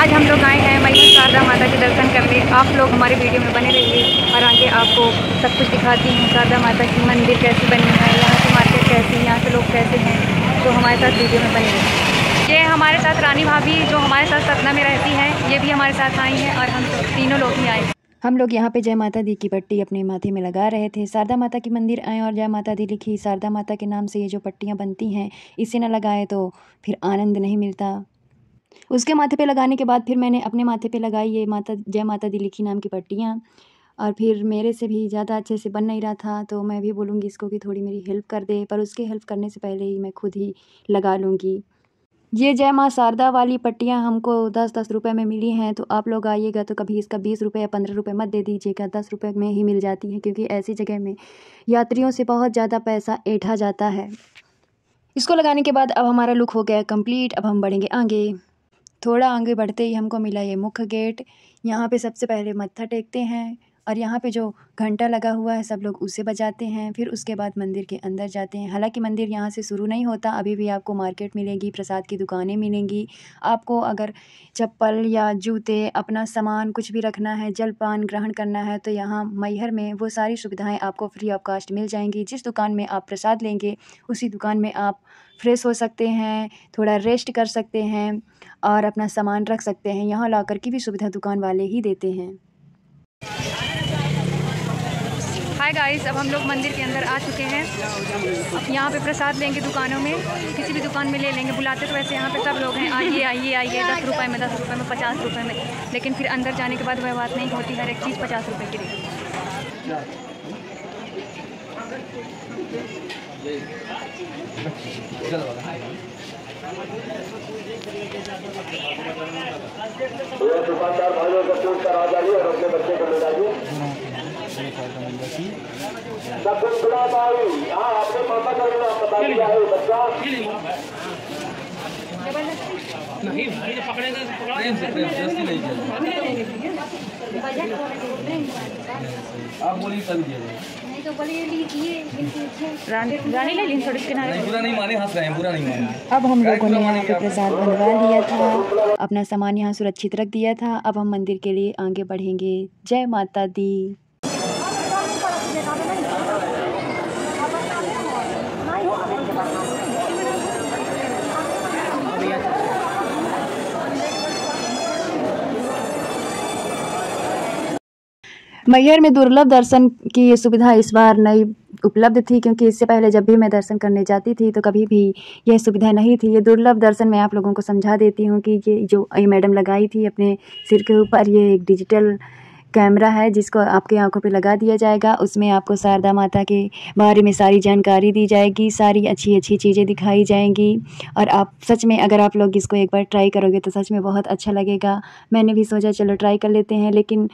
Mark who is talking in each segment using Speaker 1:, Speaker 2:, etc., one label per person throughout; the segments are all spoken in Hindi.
Speaker 1: आज हम लोग आए हैं मैहर शारदा माता के दर्शन करने। आप लोग हमारे वीडियो में बने रहिए और आगे आपको सब कुछ दिखाती हूँ। शारदा माता की मंदिर कैसी बनी है, यहाँ की मार्केट कैसी है, यहाँ के लोग कैसे हैं, तो हमारे साथ वीडियो में बने रहिए। ये हमारे साथ रानी भाभी जो हमारे साथ सतना में रहती हैं, ये भी हमारे साथ आई हैं और हम तीनों लोग ही आए।
Speaker 2: हम लोग यहाँ पे जय माता दी की पट्टी अपने माथे में लगा रहे थे। शारदा माता की मंदिर आए और जय माता दी लिखी। शारदा माता के नाम से ये जो पट्टियाँ बनती हैं, इसे न लगाए तो फिर आनंद नहीं मिलता। उसके माथे पे लगाने के बाद फिर मैंने अपने माथे पे लगाई ये जय माता दी लिखी नाम की पट्टियाँ। और फिर मेरे से भी ज़्यादा अच्छे से बन नहीं रहा था, तो मैं भी बोलूँगी इसको कि थोड़ी मेरी हेल्प कर दे, पर उसके हेल्प करने से पहले ही मैं खुद ही लगा लूँगी। ये जय माँ शारदा वाली पट्टियाँ हमको 10-10 रुपये में मिली हैं, तो आप लोग आइएगा तो कभी इसका 20 रुपये या 15 रुपये मत दे दीजिएगा, 10 रुपये में ही मिल जाती है, क्योंकि ऐसी जगह में यात्रियों से बहुत ज़्यादा पैसा ऐंठा जाता है। इसको लगाने के बाद अब हमारा लुक हो गया कंप्लीट। अब हम बढ़ेंगे आगे। थोड़ा आगे बढ़ते ही हमको मिला ये मुख्य गेट। यहाँ पे सबसे पहले मत्था टेकते हैं और यहाँ पे जो घंटा लगा हुआ है सब लोग उसे बजाते हैं। फिर उसके बाद मंदिर के अंदर जाते हैं। हालांकि मंदिर यहाँ से शुरू नहीं होता, अभी भी आपको मार्केट मिलेगी, प्रसाद की दुकानें मिलेंगी। आपको अगर चप्पल या जूते, अपना सामान कुछ भी रखना है, जलपान ग्रहण करना है, तो यहाँ मैहर में वो सारी सुविधाएं आपको फ्री ऑफ कॉस्ट मिल जाएंगी। जिस दुकान में आप प्रसाद लेंगे उसी दुकान में आप फ्रेश हो सकते हैं, थोड़ा रेस्ट कर सकते हैं और अपना सामान रख सकते हैं। यहाँ लॉकर की भी सुविधा दुकान वाले ही देते हैं।
Speaker 1: हाय गाइस, अब हम लोग मंदिर के अंदर आ चुके हैं। अब यहाँ पे प्रसाद लेंगे दुकानों में, किसी भी दुकान में ले लेंगे। बुलाते तो वैसे यहाँ पे सब लोग हैं, आइए आइए आइए, 10 रुपये में, 10 रुपये में, 50 रुपये में, लेकिन फिर अंदर जाने के बाद वह बात नहीं होती। हर एक चीज़ 50 रुपये की रहेगी।
Speaker 3: दुकानदार भाइयों को पूछ कर आ जाइए और अपने बच्चे को ले जाइए। आपने माता का नाम बता दिया है बच्चा
Speaker 4: नहीं भाई, जो पकड़ेंगे आप बोलिए तभी दिया जाए।
Speaker 1: तो बोलिए रानी ले लीजिए थोड़ी किनारे।
Speaker 4: पूरा नहीं माने, हंस रहे हैं, पूरा नहीं माने।
Speaker 2: अब हम लोगों ने यहाँ पे प्रसाद बनवा लिया था, अपना सामान यहाँ सुरक्षित रख दिया था। अब हम मंदिर के लिए आगे बढ़ेंगे। जय माता दी। मैहर में दुर्लभ दर्शन की ये सुविधा इस बार नई उपलब्ध थी, क्योंकि इससे पहले जब भी मैं दर्शन करने जाती थी तो कभी भी यह सुविधा नहीं थी। ये दुर्लभ दर्शन मैं आप लोगों को समझा देती हूँ कि ये जो मैडम लगाई थी अपने सिर के ऊपर, ये एक डिजिटल कैमरा है जिसको आपकी आंखों पे लगा दिया जाएगा। उसमें आपको शारदा माता के बारे में सारी जानकारी दी जाएगी, सारी अच्छी अच्छी चीज़ें दिखाई जाएंगी। और आप सच में अगर आप लोग इसको एक बार ट्राई करोगे तो सच में बहुत अच्छा लगेगा। मैंने भी सोचा चलो ट्राई कर लेते हैं, लेकिन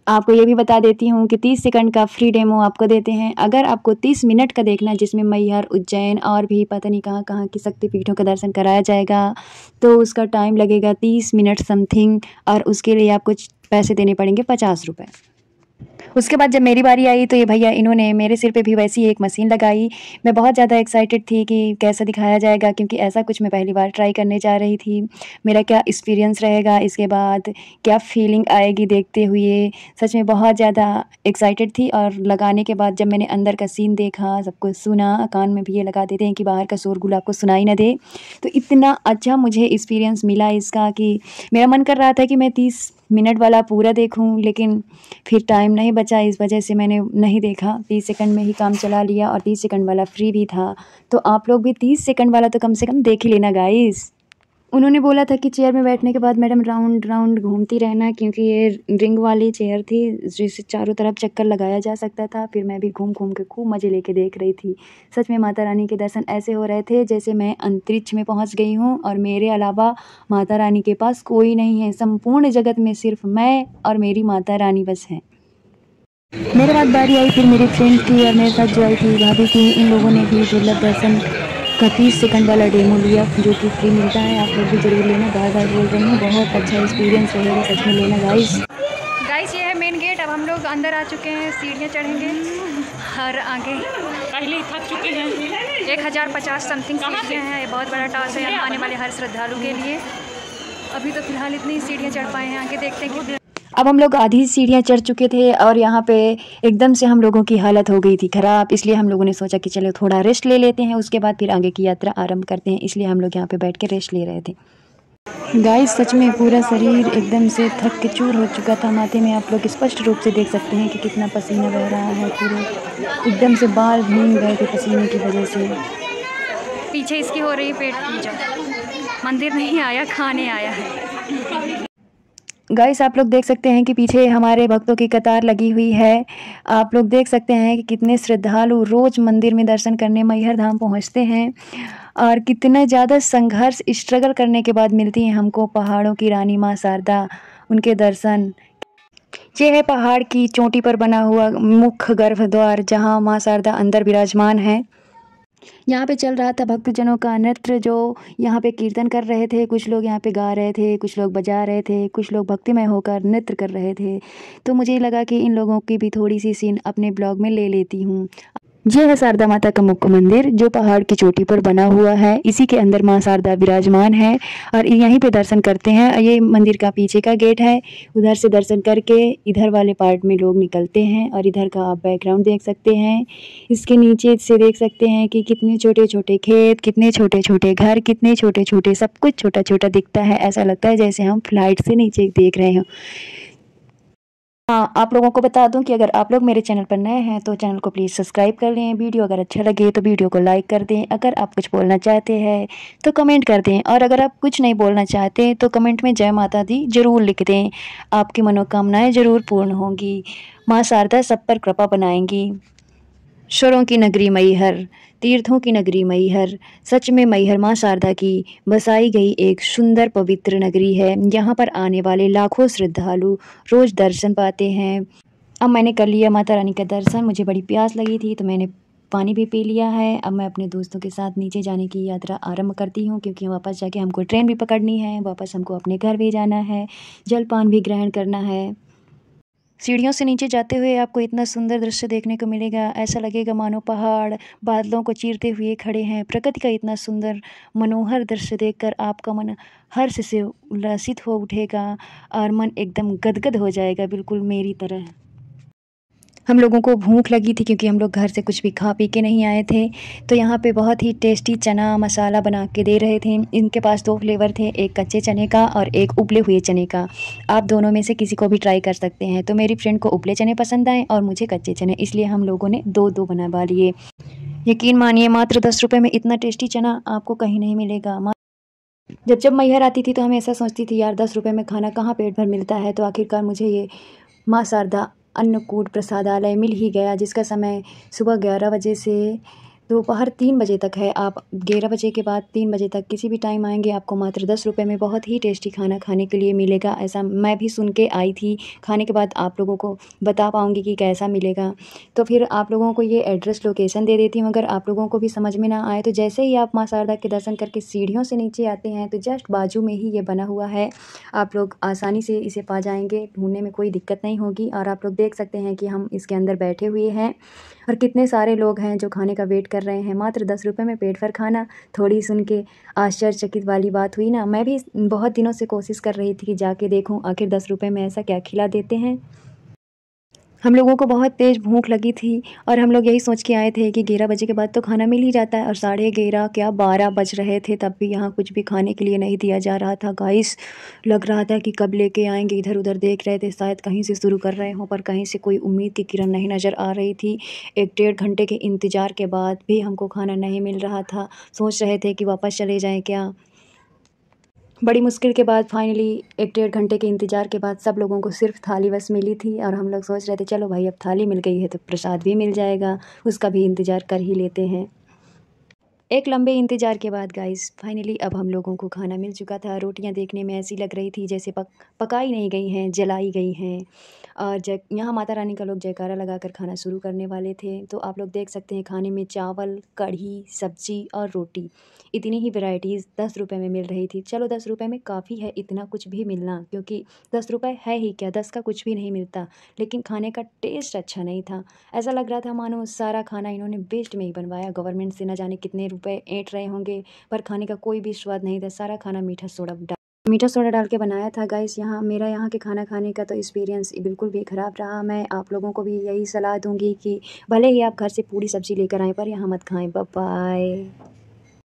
Speaker 2: आपको ये भी बता देती हूँ कि 30 सेकंड का फ्री डेमो आपको देते हैं। अगर आपको 30 मिनट का देखना है जिसमें मैहर, उज्जैन और भी पता नहीं कहाँ कहाँ की शक्तिपीठों का दर्शन कराया जाएगा, तो उसका टाइम लगेगा 30 मिनट समथिंग, और उसके लिए आपको पैसे देने पड़ेंगे 50 रुपये। उसके बाद जब मेरी बारी आई तो ये भैया इन्होंने मेरे सिर पे भी वैसी एक मशीन लगाई। मैं बहुत ज़्यादा एक्साइटेड थी कि कैसा दिखाया जाएगा, क्योंकि ऐसा कुछ मैं पहली बार ट्राई करने जा रही थी। मेरा क्या एक्सपीरियंस रहेगा, इसके बाद क्या फीलिंग आएगी देखते हुए, सच में बहुत ज़्यादा एक्साइटेड थी। और लगाने के बाद जब मैंने अंदर का सीन देखा, सब कुछ सुना, कान में भी ये लगा देते हैं कि बाहर का शोरगुल आपको सुनाई ना दे, तो इतना अच्छा मुझे एक्सपीरियंस मिला इसका कि मेरा मन कर रहा था कि मैं 30 मिनट वाला पूरा देखूं, लेकिन फिर टाइम नहीं बचा, इस वजह से मैंने नहीं देखा। 30 सेकंड में ही काम चला लिया और 30 सेकंड वाला फ्री भी था। तो आप लोग भी 30 सेकंड वाला तो कम से कम देख ही लेना गाइस। उन्होंने बोला था कि चेयर में बैठने के बाद मैडम राउंड राउंड घूमती रहना, क्योंकि ये रिंग वाली चेयर थी जिससे चारों तरफ चक्कर लगाया जा सकता था। फिर मैं भी घूम घूम के खूब मज़े लेके देख रही थी। सच में माता रानी के दर्शन ऐसे हो रहे थे जैसे मैं अंतरिक्ष में पहुंच गई हूं और मेरे अलावा माता रानी के पास कोई नहीं है। संपूर्ण जगत में सिर्फ मैं और मेरी माता रानी बस हैं। मेरे बाद बारी आई फिर मेरी फ्रेंड थी और मेरे साथ जो आई थी भाभी थी। इन लोगों ने भी दुर्लभ दर्शन का 30 सेकंड वाला डेमो लिया, जो कि फ्री मिलता है। आप लोग भी जरूर लेना, बार बार बोल रही हूँ, बहुत अच्छा एक्सपीरियंस रहेगा, सच में लेना गाइस।
Speaker 1: ये है मेन गेट। अब हम लोग अंदर आ चुके हैं, सीढ़ियाँ चढ़ेंगे और आगे
Speaker 4: पहले ही थक चुके हैं।
Speaker 1: 1050 समथिंग सीढ़ियाँ हैं। ये बहुत बड़ा टास्क है यहाँ आने वाले हर श्रद्धालु के लिए। अभी तो फ़िलहाल इतनी सीढ़ियाँ चढ़ पाए हैं, आगे देखते हैं कि
Speaker 2: अब हम लोग आधी सीढ़ियाँ चढ़ चुके थे और यहाँ पे एकदम से हम लोगों की हालत हो गई थी ख़राब। इसलिए हम लोगों ने सोचा कि चलो थोड़ा रेस्ट ले लेते हैं, उसके बाद फिर आगे की यात्रा आरंभ करते हैं। इसलिए हम लोग यहाँ पे बैठ के रेस्ट ले रहे थे। गाइस सच में पूरा शरीर एकदम से थक के चूर हो चुका था। माथे में आप लोग स्पष्ट रूप से देख सकते हैं कि कितना पसीना बह रहा है। पूरे एकदम से बाल भीग गए थे पसीने की वजह से।
Speaker 1: पीछे इसकी हो रही पेट पूजा। मंदिर नहीं आया, खाने आया है।
Speaker 2: गाइस आप लोग देख सकते हैं कि पीछे हमारे भक्तों की कतार लगी हुई है। आप लोग देख सकते हैं कि कितने श्रद्धालु रोज़ मंदिर में दर्शन करने मैहर धाम पहुंचते हैं और कितना ज़्यादा संघर्ष स्ट्रगल करने के बाद मिलती हैं हमको पहाड़ों की रानी माँ शारदा, उनके दर्शन। ये है पहाड़ की चोटी पर बना हुआ मुख्य गर्भद्वार, जहाँ माँ शारदा अंदर विराजमान है। यहाँ पे चल रहा था भक्तजनों का नृत्य, जो यहाँ पे कीर्तन कर रहे थे। कुछ लोग यहाँ पे गा रहे थे, कुछ लोग बजा रहे थे, कुछ लोग भक्तिमय होकर नृत्य कर रहे थे। तो मुझे लगा कि इन लोगों की भी थोड़ी सी सीन अपने ब्लॉग में ले लेती हूँ। ये है शारदा माता का मुख्य मंदिर, जो पहाड़ की चोटी पर बना हुआ है। इसी के अंदर माँ शारदा विराजमान है और यहीं पे दर्शन करते हैं। ये मंदिर का पीछे का गेट है। उधर से दर्शन करके इधर वाले पार्ट में लोग निकलते हैं और इधर का आप बैकग्राउंड देख सकते हैं। इसके नीचे से देख सकते हैं कि कितने छोटे छोटे खेत, कितने छोटे छोटे घर, कितने छोटे छोटे सब कुछ छोटा छोटा दिखता है। ऐसा लगता है जैसे हम फ्लाइट से नीचे देख रहे हो। हाँ, आप लोगों को बता दूं कि अगर आप लोग मेरे चैनल पर नए हैं तो चैनल को प्लीज़ सब्सक्राइब कर लें। वीडियो अगर अच्छा लगे तो वीडियो को लाइक कर दें। अगर आप कुछ बोलना चाहते हैं तो कमेंट कर दें, और अगर आप कुछ नहीं बोलना चाहते तो कमेंट में जय माता दी ज़रूर लिख दें। आपकी मनोकामनाएं ज़रूर पूर्ण होंगी। माँ शारदा सब पर कृपा बनाएंगी। स्वरों की नगरी मैहर, तीर्थों की नगरी मैहर। सच में मैहर माँ शारदा की बसाई गई एक सुंदर पवित्र नगरी है। यहाँ पर आने वाले लाखों श्रद्धालु रोज़ दर्शन पाते हैं। अब मैंने कर लिया माता रानी का दर्शन। मुझे बड़ी प्यास लगी थी तो मैंने पानी भी पी लिया है। अब मैं अपने दोस्तों के साथ नीचे जाने की यात्रा आरंभ करती हूँ, क्योंकि वापस जाके हमको ट्रेन भी पकड़नी है। वापस हमको अपने घर भी जाना है, जलपान भी ग्रहण करना है। सीढ़ियों से नीचे जाते हुए आपको इतना सुंदर दृश्य देखने को मिलेगा। ऐसा लगेगा मानो पहाड़ बादलों को चीरते हुए खड़े हैं। प्रकृति का इतना सुंदर मनोहर दृश्य देखकर आपका मन हर्ष से उल्लासित हो उठेगा और मन एकदम गदगद हो जाएगा, बिल्कुल मेरी तरह। हम लोगों को भूख लगी थी क्योंकि हम लोग घर से कुछ भी खा पी के नहीं आए थे। तो यहाँ पे बहुत ही टेस्टी चना मसाला बना के दे रहे थे। इनके पास 2 फ्लेवर थे, एक कच्चे चने का और एक उबले हुए चने का। आप दोनों में से किसी को भी ट्राई कर सकते हैं। तो मेरी फ्रेंड को उबले चने पसंद आए और मुझे कच्चे चने, इसलिए हम लोगों ने 2-2 बनवा लिए। यकीन मानिए मात्र 10 रुपये में इतना टेस्टी चना आपको कहीं नहीं मिलेगा। जब मैहर आती थी तो हमें ऐसा सोचती थी, यार 10 रुपये में खाना कहाँ पेट भर मिलता है। तो आखिरकार मुझे ये माँ शारदा अन्नकूट प्रसादालय मिल ही गया, जिसका समय सुबह 11 बजे से दोपहर 3 बजे तक है। आप 11 बजे के बाद 3 बजे तक किसी भी टाइम आएंगे, आपको मात्र 10 रुपये में बहुत ही टेस्टी खाना खाने के लिए मिलेगा। ऐसा मैं भी सुन के आई थी। खाने के बाद आप लोगों को बता पाऊँगी कि कैसा मिलेगा। तो फिर आप लोगों को ये एड्रेस लोकेशन दे देती हूँ। अगर आप लोगों को भी समझ में ना आए तो जैसे ही आप माँ शारदा के दर्शन करके सीढ़ियों से नीचे आते हैं तो जस्ट बाजू में ही ये बना हुआ है। आप लोग आसानी से इसे पा जाएंगे, ढूंढने में कोई दिक्कत नहीं होगी। और आप लोग देख सकते हैं कि हम इसके अंदर बैठे हुए हैं और कितने सारे लोग हैं जो खाने का वेट कर रहे हैं। मात्र 10 रुपये में पेट भर खाना, थोड़ी सुन के आश्चर्यचकित वाली बात हुई ना। मैं भी बहुत दिनों से कोशिश कर रही थी कि जाके देखूं आखिर 10 रुपये में ऐसा क्या खिला देते हैं। हम लोगों को बहुत तेज़ भूख लगी थी और हम लोग यही सोच के आए थे कि 11 बजे के बाद तो खाना मिल ही जाता है, और 11:30 क्या 12 बज रहे थे तब भी यहाँ कुछ भी खाने के लिए नहीं दिया जा रहा था। गाइस लग रहा था कि कब लेके आएंगे। इधर उधर देख रहे थे, शायद कहीं से शुरू कर रहे हों, पर कहीं से कोई उम्मीद की किरण नहीं नज़र आ रही थी। 1-1.5 घंटे के इंतज़ार के बाद भी हमको खाना नहीं मिल रहा था। सोच रहे थे कि वापस चले जाएँ क्या। बड़ी मुश्किल के बाद फाइनली 1-1.5 घंटे के इंतज़ार के बाद सब लोगों को सिर्फ थाली बस मिली थी, और हम लोग सोच रहे थे चलो भाई अब थाली मिल गई है तो प्रसाद भी मिल जाएगा, उसका भी इंतज़ार कर ही लेते हैं। एक लंबे इंतज़ार के बाद गाइस फाइनली अब हम लोगों को खाना मिल चुका था। रोटियां देखने में ऐसी लग रही थी जैसे पकाई नहीं गई हैं, जलाई गई हैं। और यहाँ माता रानी का लोग जयकारा लगाकर खाना शुरू करने वाले थे। तो आप लोग देख सकते हैं खाने में चावल, कढ़ी, सब्जी और रोटी, इतनी ही वैरायटीज़ 10 रुपये में मिल रही थी। चलो 10 रुपये में काफ़ी है इतना कुछ भी मिलना, क्योंकि 10 रुपये है ही क्या, 10 का कुछ भी नहीं मिलता। लेकिन खाने का टेस्ट अच्छा नहीं था। ऐसा लग रहा था मानो सारा खाना इन्होंने वेस्ट में ही बनवाया। गवर्नमेंट से न जाने कितने रुपए ऐंठ रहे होंगे, पर खाने का कोई भी स्वाद नहीं था। सारा खाना मीठा सोडा मीठा सोडा डाल के बनाया था गाइस। मेरा यहाँ के खाना खाने का तो एक्सपीरियंस बिल्कुल भी ख़राब रहा। मैं आप लोगों को भी यही सलाह दूँगी कि भले ही आप घर से पूरी सब्ज़ी लेकर आएँ पर यहाँ मत खाएँ। Bye bye.